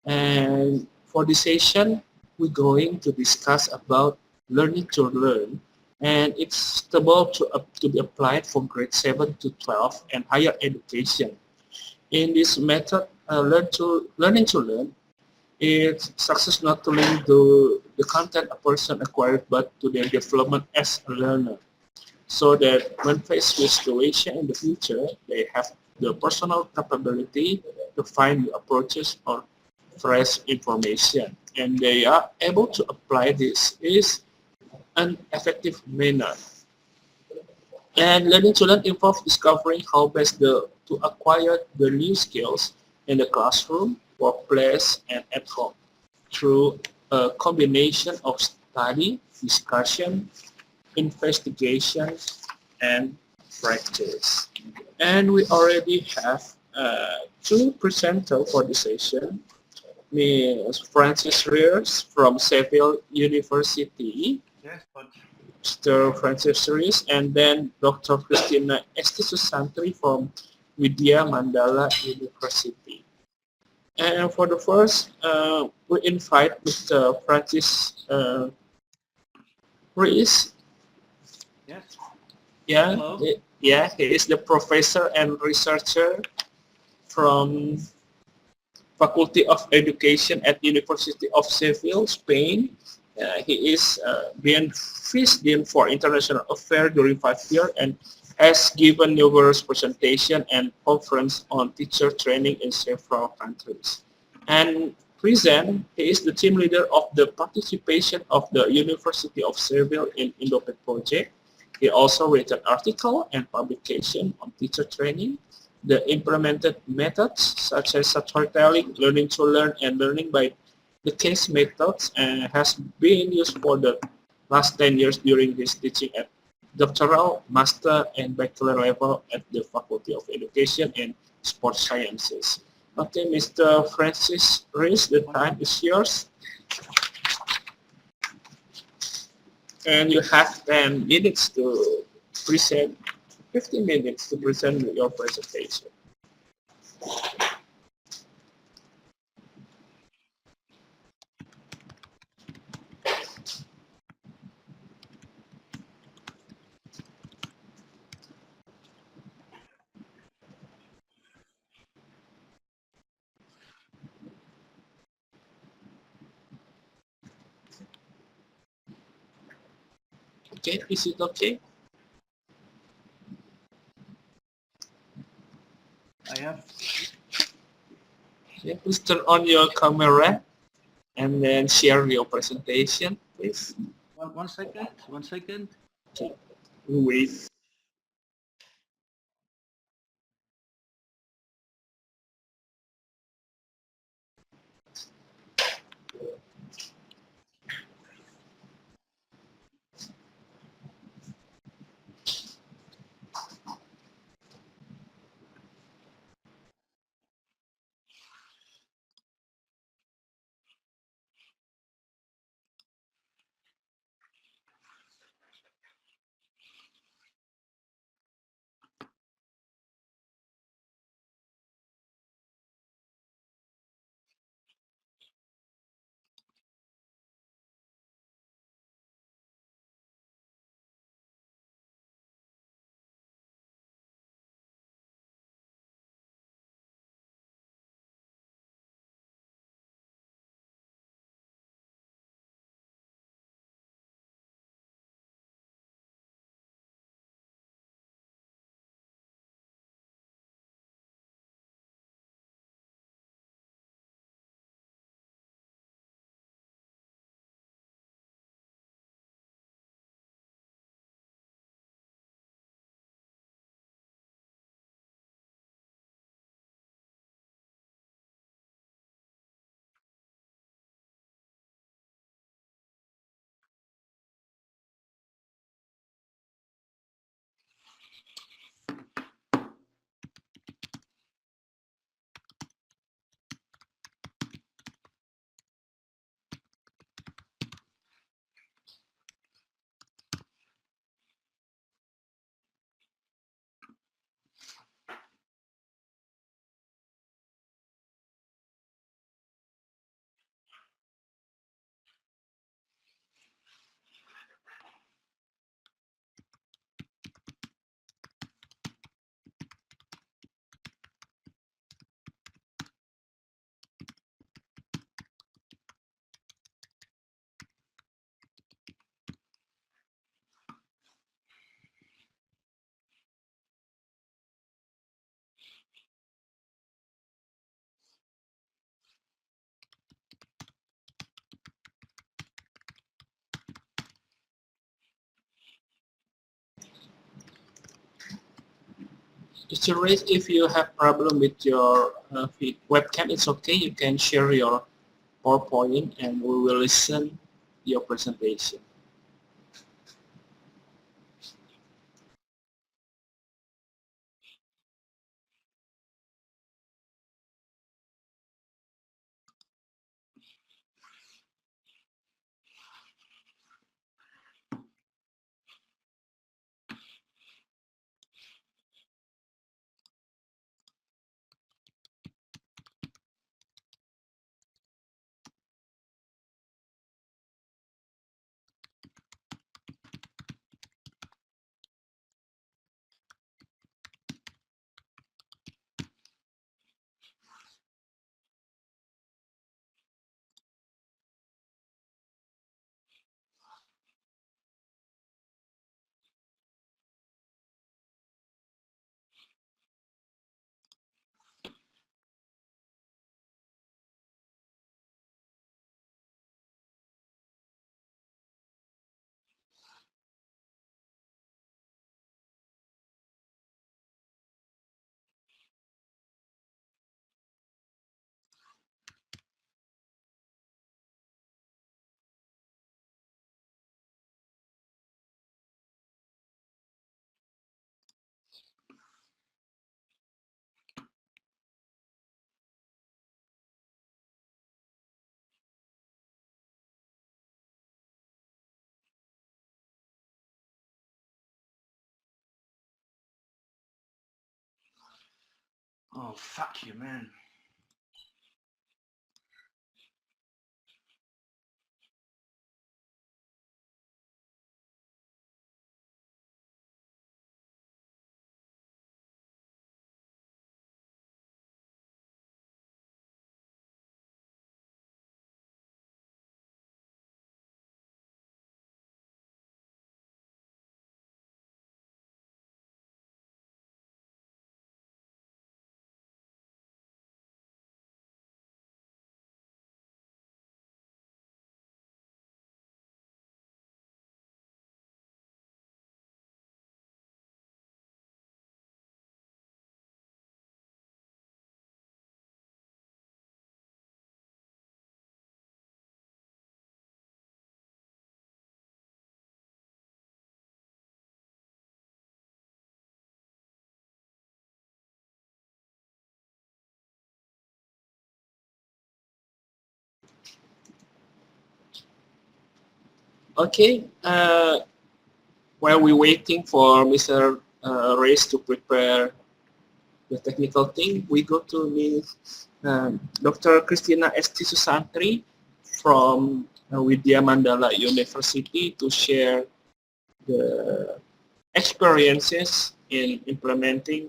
And for this session, we're going to discuss about learning to learn, and it's suitable to be applied from grade 7 to 12 and higher education. In this method, learning to learn, it's success not to link to the content a person acquired, but to their development as a learner, so that when faced with situation in the future, they have the personal capability to find new approaches or fresh information, and they are able to apply this is an effective manner. And learning to learn involves discovering how best to acquire the new skills in the classroom, workplace, and at home through a combination of study, discussion, investigation, and practice. And we already have two presenters for this session. Ms. Francis Rears from Sheffield University, Yes, but Mr. Francis Rears, and then Dr. Christina Estisantri from Vidya Mandala University. And for the first, we invite Mr. Francis Rears. yes. Yeah, Hello. yeah, he is the professor and researcher from Faculty of Education at University of Seville, Spain. He is being Vice Dean for International Affairs during 5 years and has given numerous presentations and conferences on teacher training in several countries. And present, he is the team leader of the participation of the University of Seville in IndoPed project. He also written article and publication on teacher training, the implemented methods such as storytelling, learning to learn, and learning by the case methods has been used for the last 10 years during his teaching at doctoral, master, and bachelor level at the Faculty of Education and Sports Sciences. Okay, Mr. Francis Rees, the time is yours, and you have 10 minutes to present, 15 minutes to present your presentation. Okay, is it okay? I have. Yeah, please turn on your camera and then share your presentation, please. One second. 1 second. Okay, wait. Mr. Ray, if you have problem with your webcam, it's okay. You can share your PowerPoint and we will listen your presentation. Oh, fuck you, man. Okay, while we're waiting for Mr. Reyes to prepare the technical thing, we go to Ms. Dr. Christina Esti Susantri from Widya Mandala University to share the experiences in implementing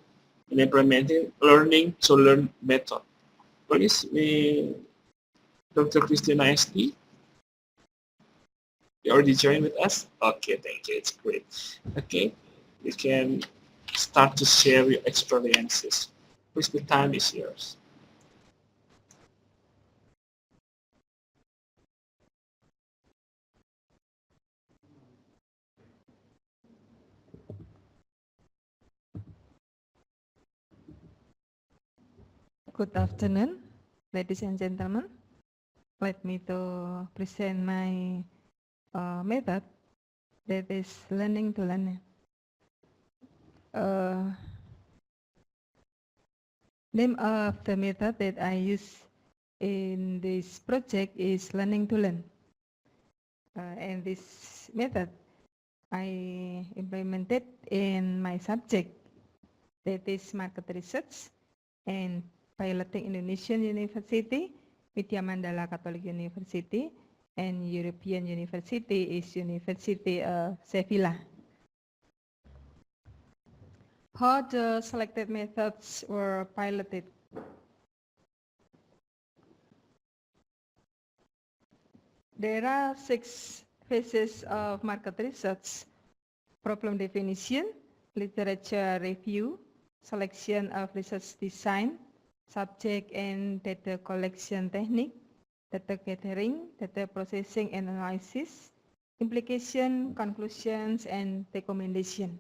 learning to learn method. Please, Dr. Christina Esti, you already joined with us? Okay, thank you. It's great. Okay, you can start to share your experiences. Please, the time is yours. Good afternoon, ladies and gentlemen. Let me to present my method that is learning to learn. Name of the method that I use in this project is learning to learn. And this method I implemented in my subject, that is market research and piloting Indonesian University, Widya Mandala Catholic University, and European University is University of Sevilla. How the selected methods were piloted? There are 6 phases of market research: problem definition, literature review, selection of research design, subject and data collection technique, data gathering, data processing and analysis, implication, conclusions, and recommendation.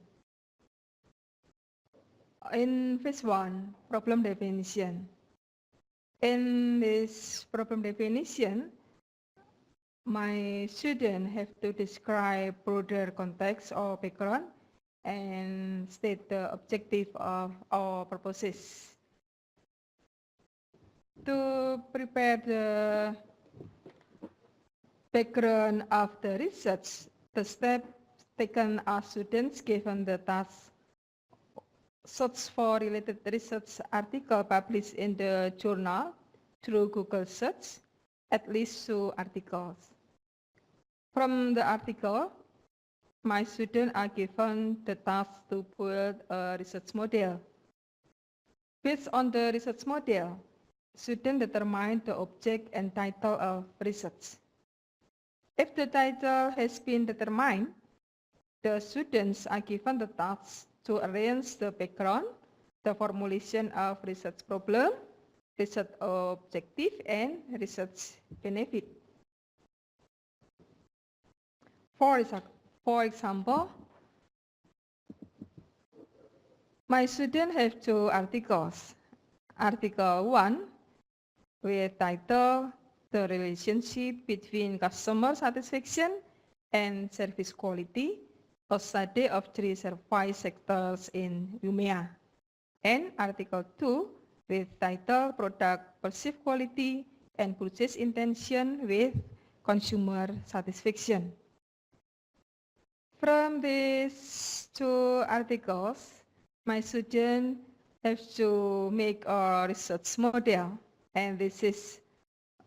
In phase 1, problem definition. In this problem definition, my student have to describe broader context or background and state the objective of our purposes. To prepare the background of the research, the steps taken are students given the task search for related research article published in the journal through Google search, at least 2 articles. From the article, my students are given the task to build a research model. Based on the research model, students determine the object and title of research. If the title has been determined, the students are given the task to arrange the background, the formulation of research problem, research objective, and research benefit. For example, my students have 2 articles. Article 1 with title The Relationship Between Customer Satisfaction and Service Quality, a study of 3 service sectors in UMEA. And Article 2 with title Product Perceived Quality and Purchase Intention with Consumer Satisfaction. From these 2 articles, my students have to make a research model, and this is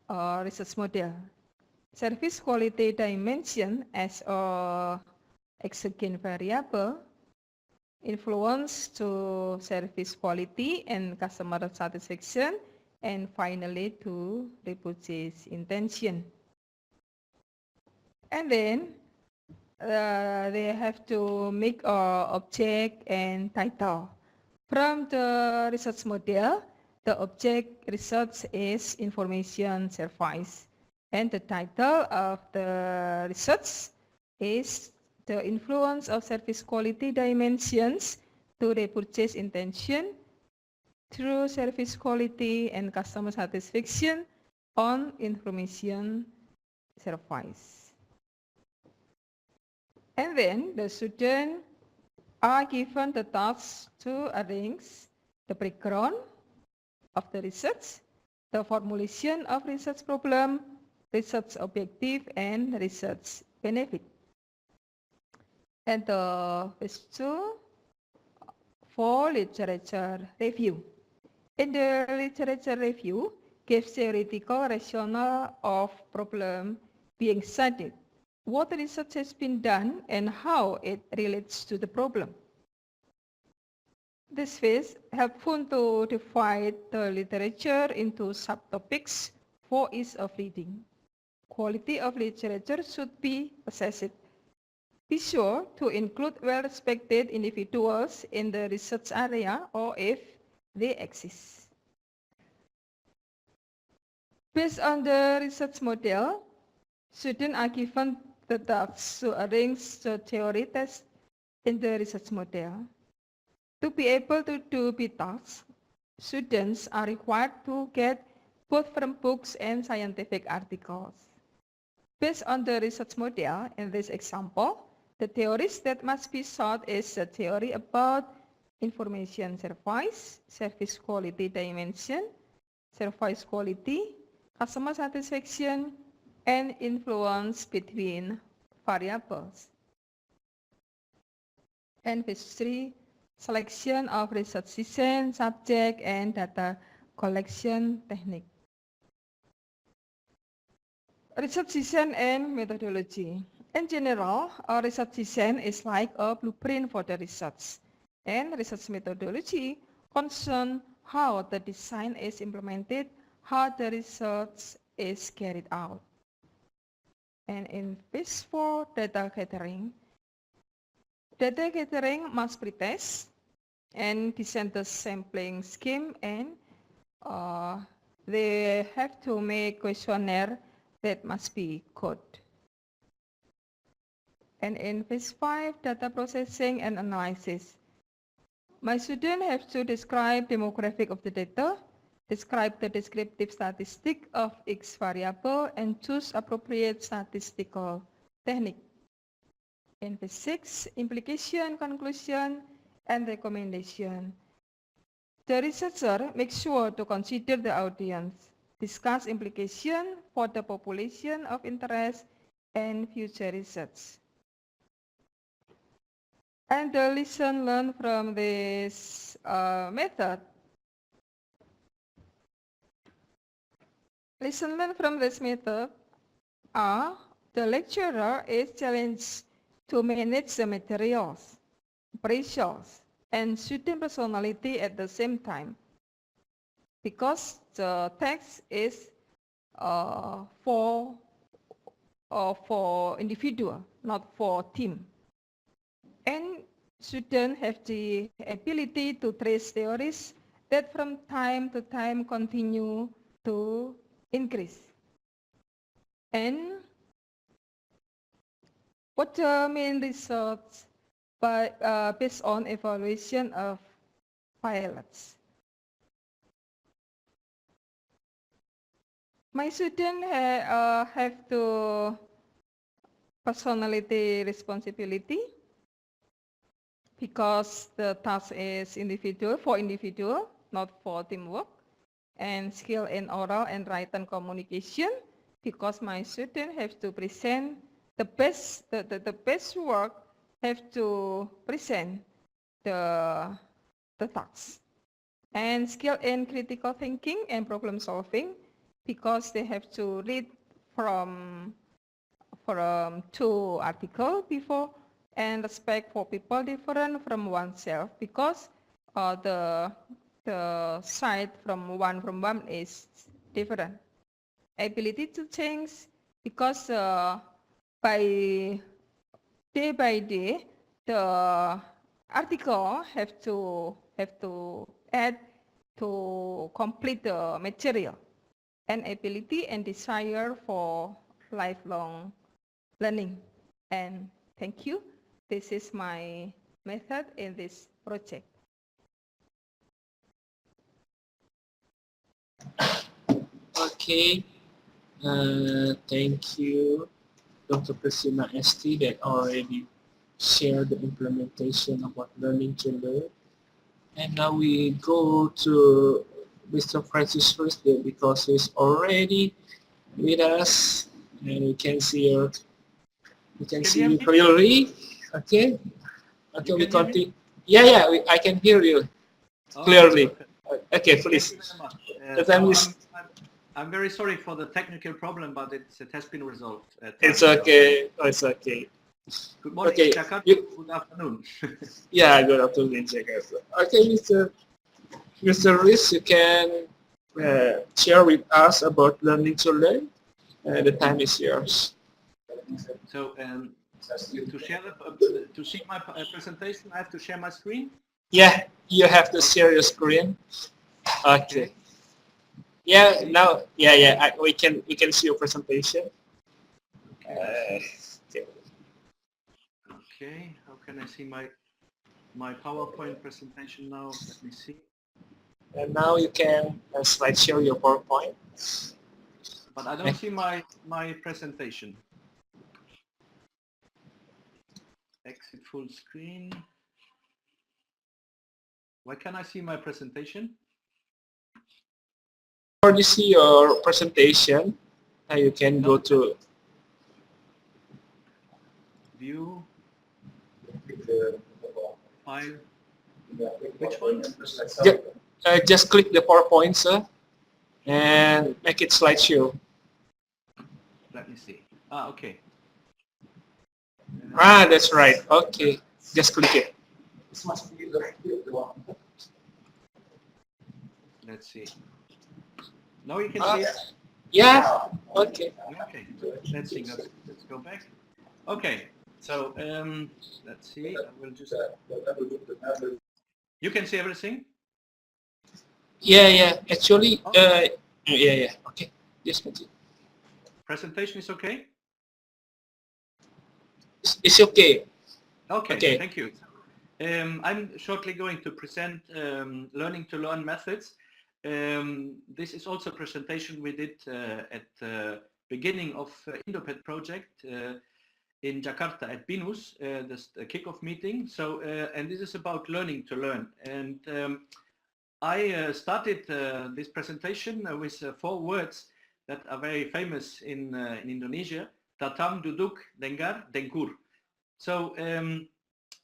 a research model. Service quality dimension as a exogenous variable influence to service quality and customer satisfaction, and finally to repurchase intention. And then they have to make a object and title. From the research model, the object research is information service, and the title of the research is the influence of service quality dimensions to repurchase intention through service quality and customer satisfaction on information service. And then the students are given the task to arrange the background of the research, the formulation of research problem, research objective, and research benefit. And the phase 2 for literature review. In the literature review, gives theoretical rationale of problem being studied, what research has been done, and how it relates to the problem. This phase helpful to divide the literature into subtopics for ease of reading. Quality of literature should be assessed. Be sure to include well-respected individuals in the research area or if they exist. Based on the research model, students are given the task to arrange the theory test in the research model. To be able to do B tasks, students are required to get both from books and scientific articles. Based on the research model in this example, the theories that must be sought is the theory about information service quality dimension, service quality, customer satisfaction, and influence between variables. And phase 3, selection of research design, subject, and data collection technique. Research design and methodology. In general, a research design is like a blueprint for the research, and research methodology concerns how the design is implemented, how the research is carried out. And in phase 4, data gathering. Data gathering must pretest and design the sampling scheme, and they have to make questionnaire that must be coded. And in phase 5, data processing and analysis. My student have to describe demographic of the data, describe the descriptive statistic of X variable, and choose appropriate statistical technique. In phase 6, implication, conclusion, and recommendation. The researcher makes sure to consider the audience, discuss implication for the population of interest, and future research. And the lesson learned from this method. Lesson learned from this method are the lecturer is challenged to manage the materials, pressures, and student personality at the same time, because the text is for individual, not for team. And students have the ability to trace theories that from time to time continue to increase. And what the main results based on evaluation of pilots? My students have to personality responsibility, because the task is individual, not for teamwork, and skill in oral and written communication, because my student have to present the best work, have to present the task. And skill in critical thinking and problem solving, because they have to read from 2 articles before, and respect for people different from oneself, because the side from one is different. Ability to change, because by day the article have to add to complete the material. And ability and desire for lifelong learning. And thank you. This is my method in this project. Okay. Thank you, Dr. Priscilla ST, that already shared the implementation about learning to learn. And now we go to Mr. Francis Risdale, because he's already with us, and we can see you clearly. Okay. Okay, we continue. Yeah, I can hear you clearly. Okay, please. I'm very sorry for the technical problem, but it has been resolved. It's okay. It's okay. Good morning, Okay. Jakarta. Good afternoon. Yeah, good afternoon, Jakarta. Okay, Mr. Riz, you can share with us about learning to learn. The time is yours. So, to see my presentation, I have to share my screen. Yeah, you have to share your screen. Okay. Yeah, now, we can see your presentation. Okay. Okay. How can I see my PowerPoint presentation now? Let me see. And now you can slideshow your PowerPoint. But I don't see my presentation. Exit full screen. Why can't I see my presentation? Already see your presentation. Now you can go to View. File. Which one? just click the PowerPoint, sir, and make it slideshow. Let me see. Okay. That's right. Okay, just click it. Let's see. Now you can see it? Yeah. Okay. Okay. Let's see. Let's go back. Okay. So let's see. I will just. You can see everything. Yeah. Actually, yeah. Okay. Just continue. Presentation is okay. It's okay. Okay. Thank you. I'm shortly going to present learning to learn methods. This is also a presentation we did at the beginning of Indoped project in Jakarta at BINUS, the kickoff meeting. So, and this is about learning to learn. And I started this presentation with 4 words that are very famous in Indonesia: Datang, Duduk, Dengar, Dengkur. So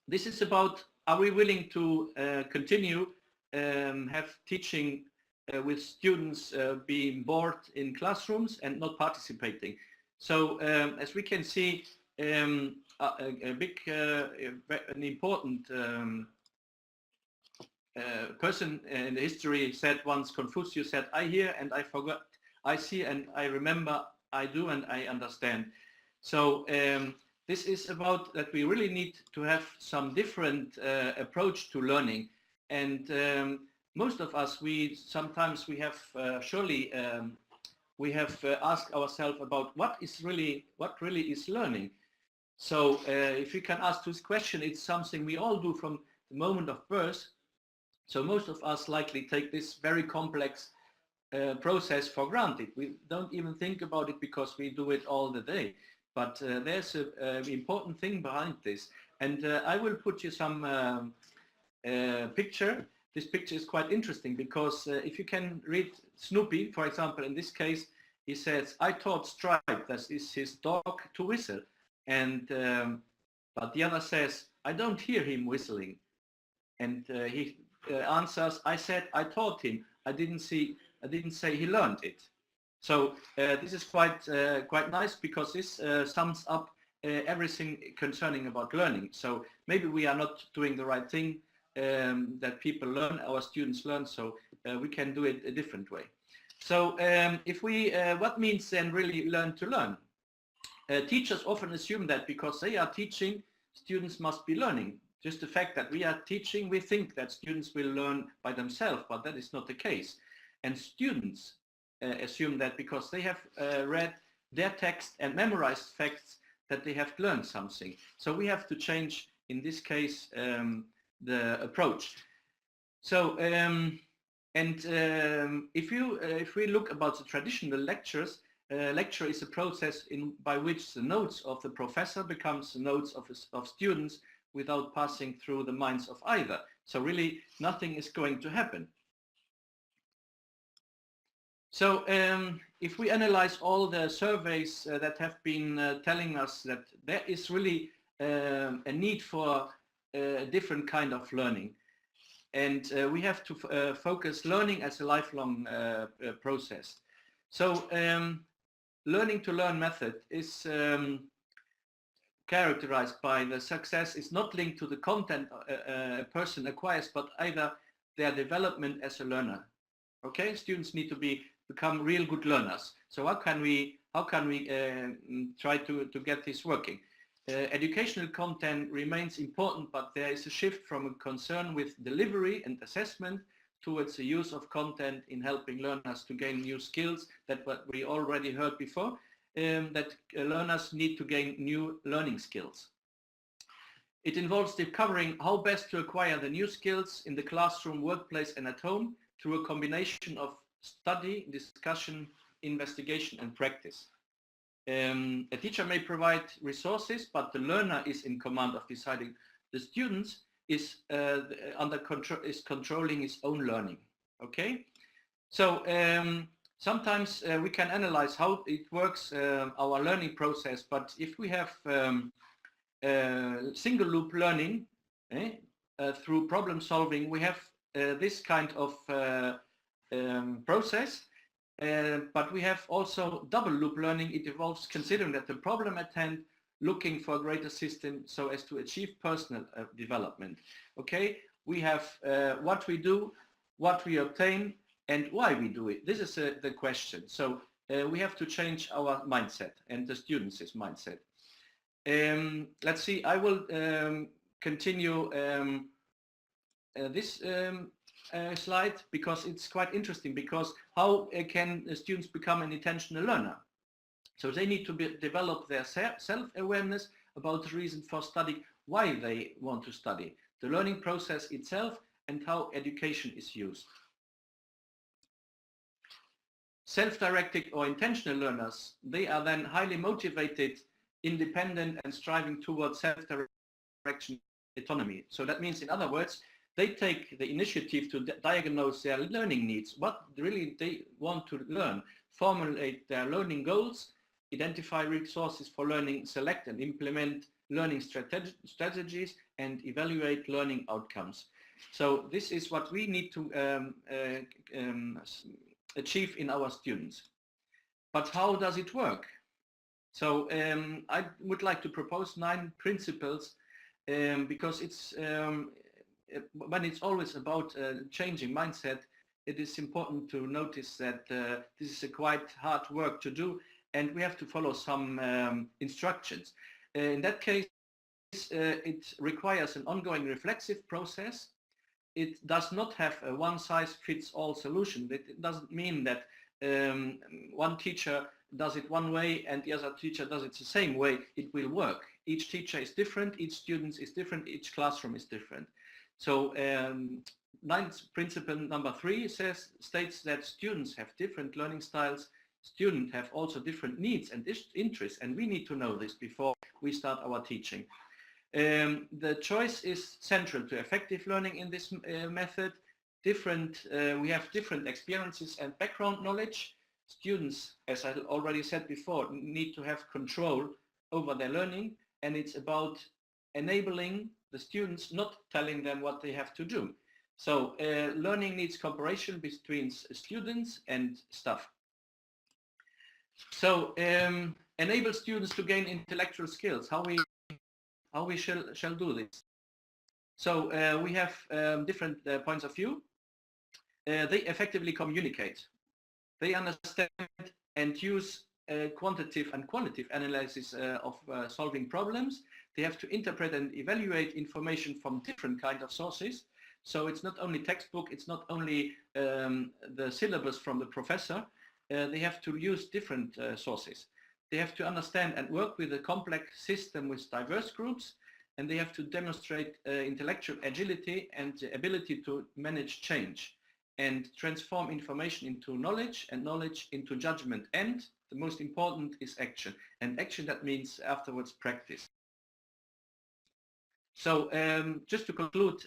this is about, are we willing to continue have teaching with students being bored in classrooms and not participating. So as we can see, an important person in the history said once, Confucius said, I hear and I forgot, I see and I remember, I do and I understand. So this is about that we really need to have some different approach to learning. And most of us, sometimes we have surely we have asked ourselves about what really is learning. So if we can ask this question, it's something we all do from the moment of birth. So most of us likely take this very complex process for granted. We don't even think about it because we do it all the day. But there's an important thing behind this. And I will put you some picture. This picture is quite interesting because if you can read Snoopy, for example, in this case, he says, I taught Stripe, that is his dog, to whistle. And but the other says, I don't hear him whistling. And he answers, I said, I taught him. I didn't say he learned it. So this is quite nice because this sums up everything concerning about learning. So maybe we are not doing the right thing that people learn, our students learn, so we can do it a different way. So if we, what means then really learn to learn? Teachers often assume that because they are teaching, students must be learning. Just the fact that we are teaching, we think that students will learn by themselves, but that is not the case. And students assume that because they have read their text and memorized facts that they have learned something. So we have to change, in this case, the approach. So if we look about the traditional lectures, lecture is a process by which the notes of the professor becomes the notes of students without passing through the minds of either. So really nothing is going to happen. So if we analyze all the surveys that have been telling us that there is really a need for a different kind of learning. And we have to focus learning as a lifelong process. So learning to learn method is characterized by the success is not linked to the content a person acquires, but either their development as a learner. Okay, students need to become real good learners. So how can we try to get this working? Educational content remains important, but there is a shift from a concern with delivery and assessment towards the use of content in helping learners to gain new skills. That what we already heard before, that learners need to gain new learning skills. It involves discovering how best to acquire the new skills in the classroom, workplace and at home through a combination of study, discussion, investigation and practice. A teacher may provide resources, but the learner is in command of deciding. The student is controlling his own learning. Okay, so sometimes we can analyze how it works, our learning process. But if we have single loop learning through problem solving, we have this kind of process. But we have also double loop learning. It involves considering that the problem at hand, looking for a greater system so as to achieve personal development. Okay, we have what we do, what we obtain, and why we do it. This is the question. So we have to change our mindset and the students' mindset. Let's see, I will continue this slide because it's quite interesting, because how can students become an intentional learner? So they need to develop their self-awareness about the reason for studying, why they want to study. the learning process itself, and how education is used. Self-directed or intentional learners, they are then highly motivated, independent, and striving towards self-direction, autonomy. So that means, in other words, they take the initiative to diagnose their learning needs, what really they want to learn, formulate their learning goals, identify resources for learning, select and implement learning strategies, and evaluate learning outcomes. So this is what we need to achieve in our students. But how does it work? So I would like to propose 9 principles because it's when it's always about changing mindset, it is important to notice that this is a quite hard work to do, and we have to follow some instructions. In that case, it requires an ongoing reflexive process. It does not have a one-size-fits-all solution. It doesn't mean that one teacher does it one way and the other teacher does it the same way. It will work. Each teacher is different, each student is different, each classroom is different. So ninth principle number 3 states that students have different learning styles. Students have also different needs and interests, and we need to know this before we start our teaching. The choice is central to effective learning in this method. We have different experiences and background knowledge. Students, as I already said before, need to have control over their learning, and it's about enabling the students, not telling them what they have to do. So learning needs cooperation between students and staff. So enable students to gain intellectual skills. How we shall do this? So we have different points of view. They effectively communicate. They understand and use quantitative and qualitative analysis of solving problems. They have to interpret and evaluate information from different kinds of sources. So it's not only textbook, it's not only the syllabus from the professor. They have to use different sources. They have to understand and work with a complex system with diverse groups, and they have to demonstrate intellectual agility and the ability to manage change and transform information into knowledge and knowledge into judgment. And the most important is action. And action, that means afterwards practice. So just to conclude,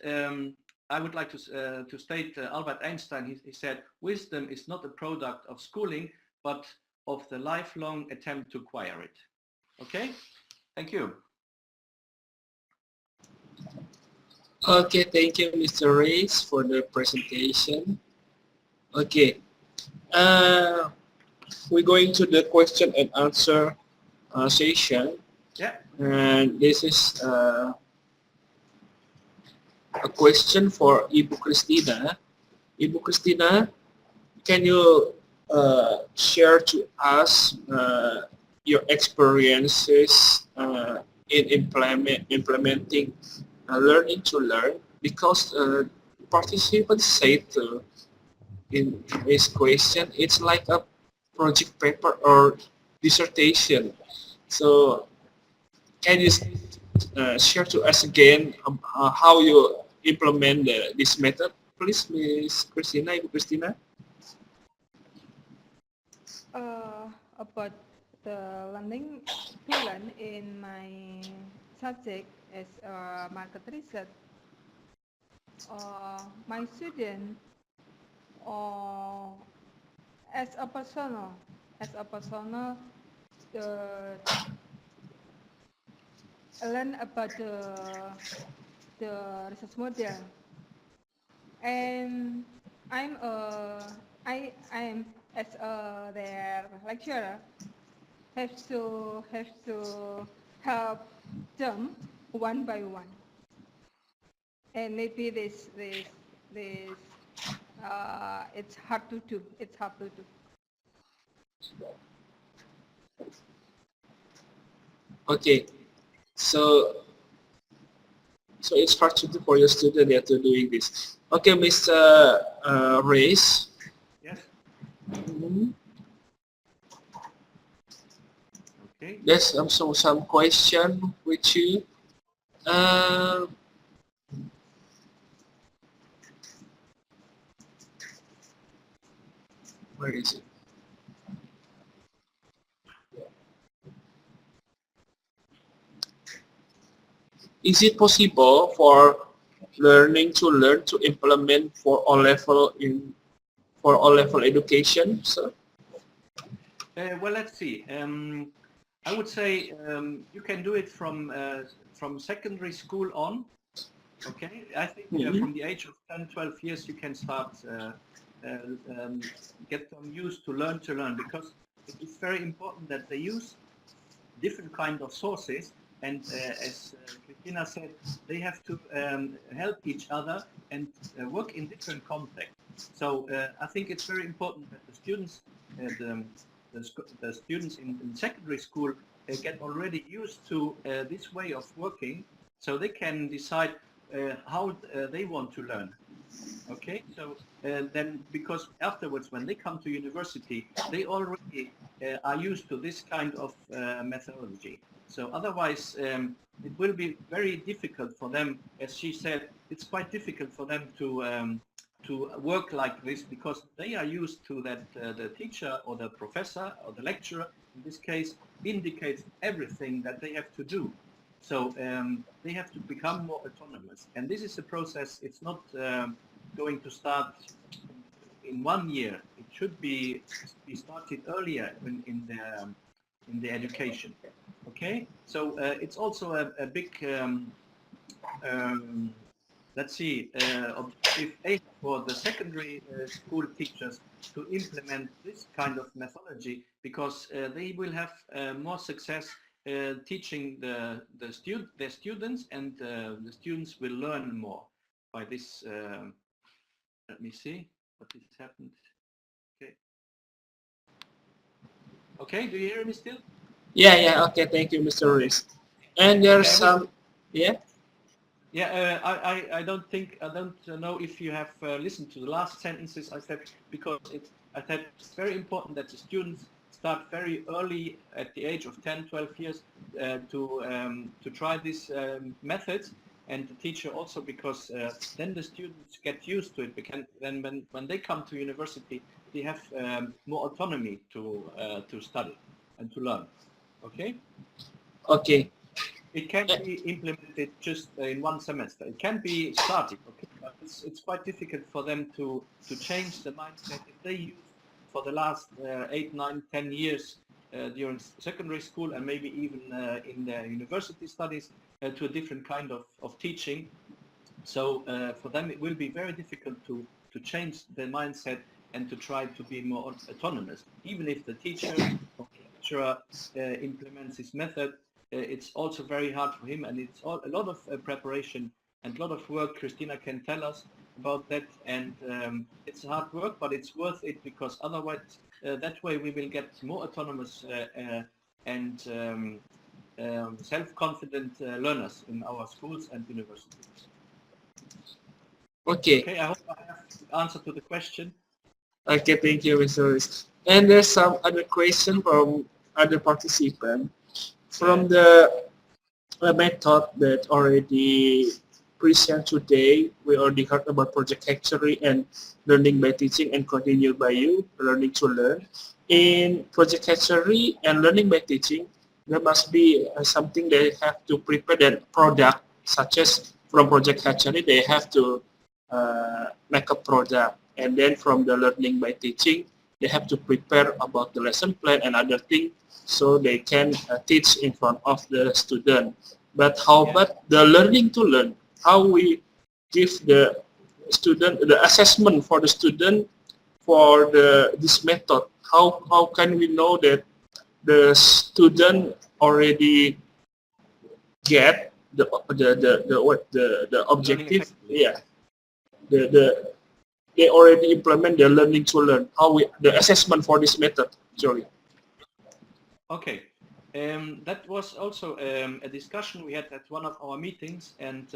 I would like to state Albert Einstein. He said, wisdom is not a product of schooling, but of the lifelong attempt to acquire it. Okay, thank you. Okay, thank you, Mr. Reyes, for the presentation. Okay, we're going to the question and answer session. Yeah. And this is a question for Ibu Christina. Ibu Christina, can you share to us your experiences in implementing learning to learn? Because participants say in this question, it's like a project paper or dissertation. So can you share to us again how you implement this method, please, Miss Christina, Ibu Christina? About the learning to learn in my subject as market research, my student or as a persona, learn about the research model, and I am as their lecturer have to help them one by one, and maybe this it's hard to do. Okay, so it's hard to do for your student that are doing this. Okay, Mr. Reyes. Yes. Okay. There's some question with you. Where is it? Is it possible for learning to learn to implement for all level education, sir? Well, let's see. I would say you can do it from secondary school on. Okay, I think from the age of 10, 12 years you can start get them used to learn because it is very important that they use different kind of sources, and as Christina said, they have to help each other and work in different contexts. So I think it's very important that the students the students in secondary school get already used to this way of working, so they can decide how they want to learn. Okay, so then because afterwards when they come to university, they already are used to this kind of methodology. So otherwise it will be very difficult for them. As she said, it's quite difficult for them to work like this because they are used to that the teacher or the professor or the lecturer in this case indicates everything that they have to do. So they have to become more autonomous, and this is a process. It's not going to start in 1 year. It should be started earlier in the education. Okay, so it's also a big let's see, objective for the secondary school teachers to implement this kind of methodology, because they will have more success teaching their students, and the students will learn more by this. Let me see what has happened. Okay. Okay, do you hear me still? Yeah. Okay, thank you, Mr. Rees. And there's some, yeah. Yeah, I don't know if you have listened to the last sentences I said, because I said it's very important that the students start very early at the age of 10, 12 years to try this method, and the teacher also, because then the students get used to it. Because then when they come to university, they have more autonomy to study and to learn. Okay. Okay. It can be implemented just in 1 semester. It can be started, okay, but it's quite difficult for them to change the mindset if they use for the last 8, 9, 10 years during secondary school, and maybe even in their university studies to a different kind of teaching. So for them it will be very difficult to change their mindset and to try to be more autonomous. Even if the teacher or the lecturer implements this method, it's also very hard for him, and it's a lot of preparation and a lot of work. Christina can tell us about that, and it's hard work, but it's worth it, because otherwise that way we will get more autonomous and self-confident learners in our schools and universities. Okay. Okay, I hope I have answered to the question. Okay, thank you, Mr. Rees. And there's some other question from other participants. From the method that already present today, we already heard about Project Hatchery and learning by teaching and continue by you, learning to learn. In Project Hatchery and learning by teaching, there must be something they have to prepare the product, such as from Project Hatchery, they have to make a product. And then from the learning by teaching, they have to prepare about the lesson plan and other things, so they can teach in front of the student. But how about the learning to learn? How we give the student the assessment for the student for this method? How can we know that the student already get the objective? Yeah, they already implement their learning to learn. The assessment for this method, sorry. Okay, that was also a discussion we had at one of our meetings, and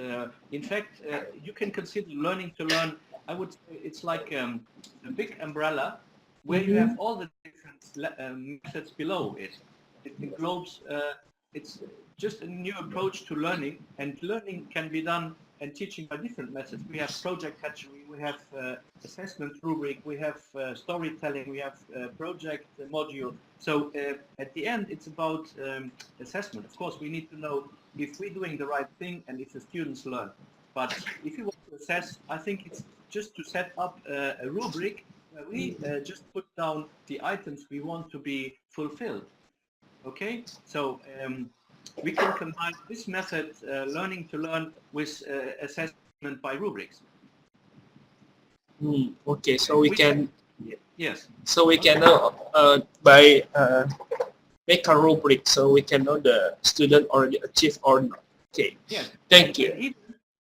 in fact, you can consider learning to learn. I would say it's like a big umbrella where you have all the different methods below it. It englobes. It's just a new approach to learning, and learning can be done and teaching by different methods. We have project hatchery, we have assessment rubric, we have storytelling, we have project module. So at the end, it's about assessment. Of course, we need to know if we're doing the right thing and if the students learn. But if you want to assess, I think it's just to set up a rubric where we just put down the items we want to be fulfilled. Okay, so we can combine this method, learning to learn, with assessment by rubrics. Okay, so we can. Yes. So we can know by make a rubric, so we can know the student already achieved or not. Okay. Yes. Thank you.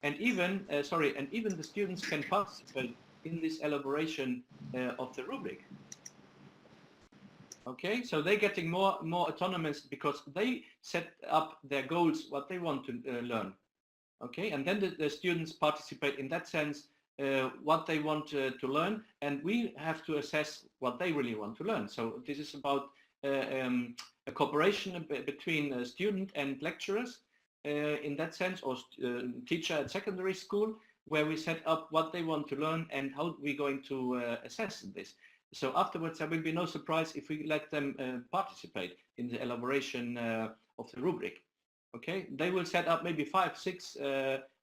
And even the students can participate in this elaboration of the rubric. Okay, so they're getting more autonomous because they set up their goals, what they want to learn. Okay, and then the students participate in that sense, what they want to learn, and we have to assess what they really want to learn. So this is about a cooperation between student and lecturers in that sense, or teacher at secondary school, where we set up what they want to learn and how we're going to assess this. So afterwards, there will be no surprise if we let them participate in the elaboration of the rubric. Okay, they will set up maybe 5, 6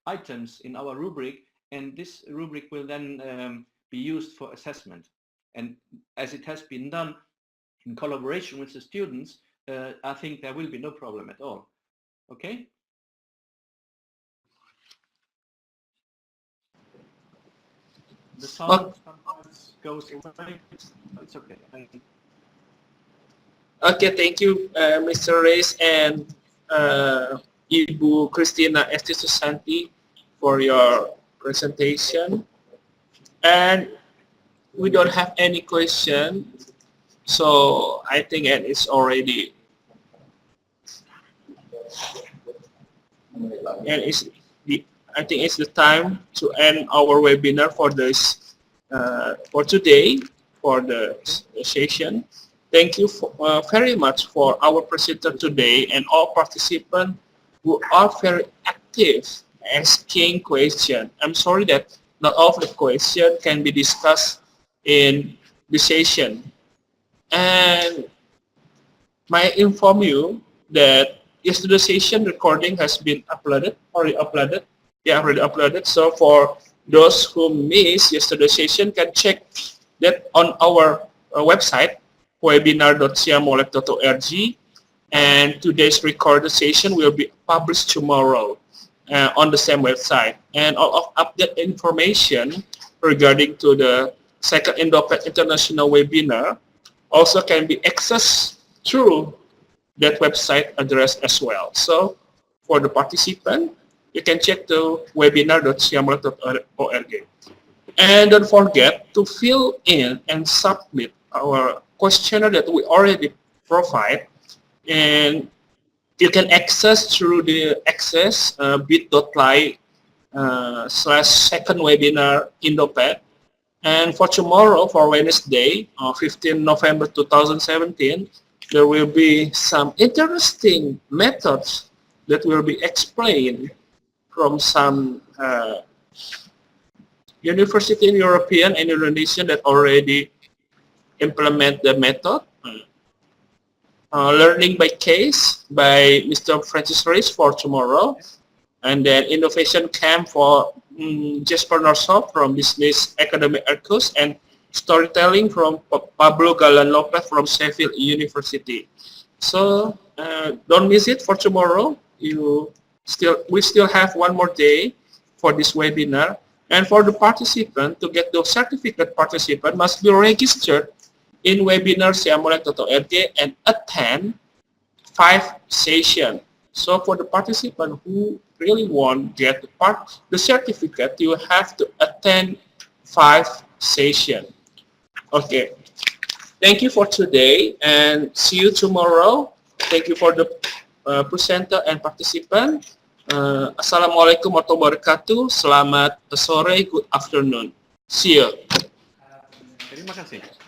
items in our rubric, and this rubric will then be used for assessment. And as it has been done in collaboration with the students, I think there will be no problem at all. Okay. The sound sometimes goes away. It's okay. Okay, thank you, Mr. Reyes and Ibu Christina Esti Susanti for your presentation. And we don't have any question, so I think it's already. And I think it's the time to end our webinar for this for today, for the session. Thank you very much for our presenter today and all participants who are very active asking questions. I'm sorry that not all of the questions can be discussed in the session. And I inform you that yesterday's session recording has been already uploaded. Yeah, already uploaded. So for those who missed yesterday's session, can check that on our website, webinar.siamolek.org, and today's recorded session will be published tomorrow on the same website. And all of update information regarding to the second Indopet International webinar also can be accessed through that website address as well. So for the participant, you can check the webinar.siamolek.org. And don't forget to fill in and submit our questionnaire that we already provide, and you can access through the bit.ly/second webinar Indopet. And for tomorrow, for Wednesday, 15 November 2017, there will be some interesting methods that will be explained from some university in European and Indonesian that already implement the method. Learning by case by Mr. Francis Reyes for tomorrow, and then innovation camp for Jesper Norshoff from Business Academy Arcus, and storytelling from Pablo Galan Lopez from Sheffield University. So don't miss it for tomorrow. We still have one more day for this webinar, and for the participant, to get the certificate, participant must be registered in webinar.siamolek.org and attend 5 sessions. So for the participant who really want to get the certificate, you have to attend 5 sessions. Okay. Thank you for today and see you tomorrow. Thank you for the presenter and participant. Assalamualaikum warahmatullahi wabarakatuh. Selamat sore, good afternoon. See you. Terima kasih.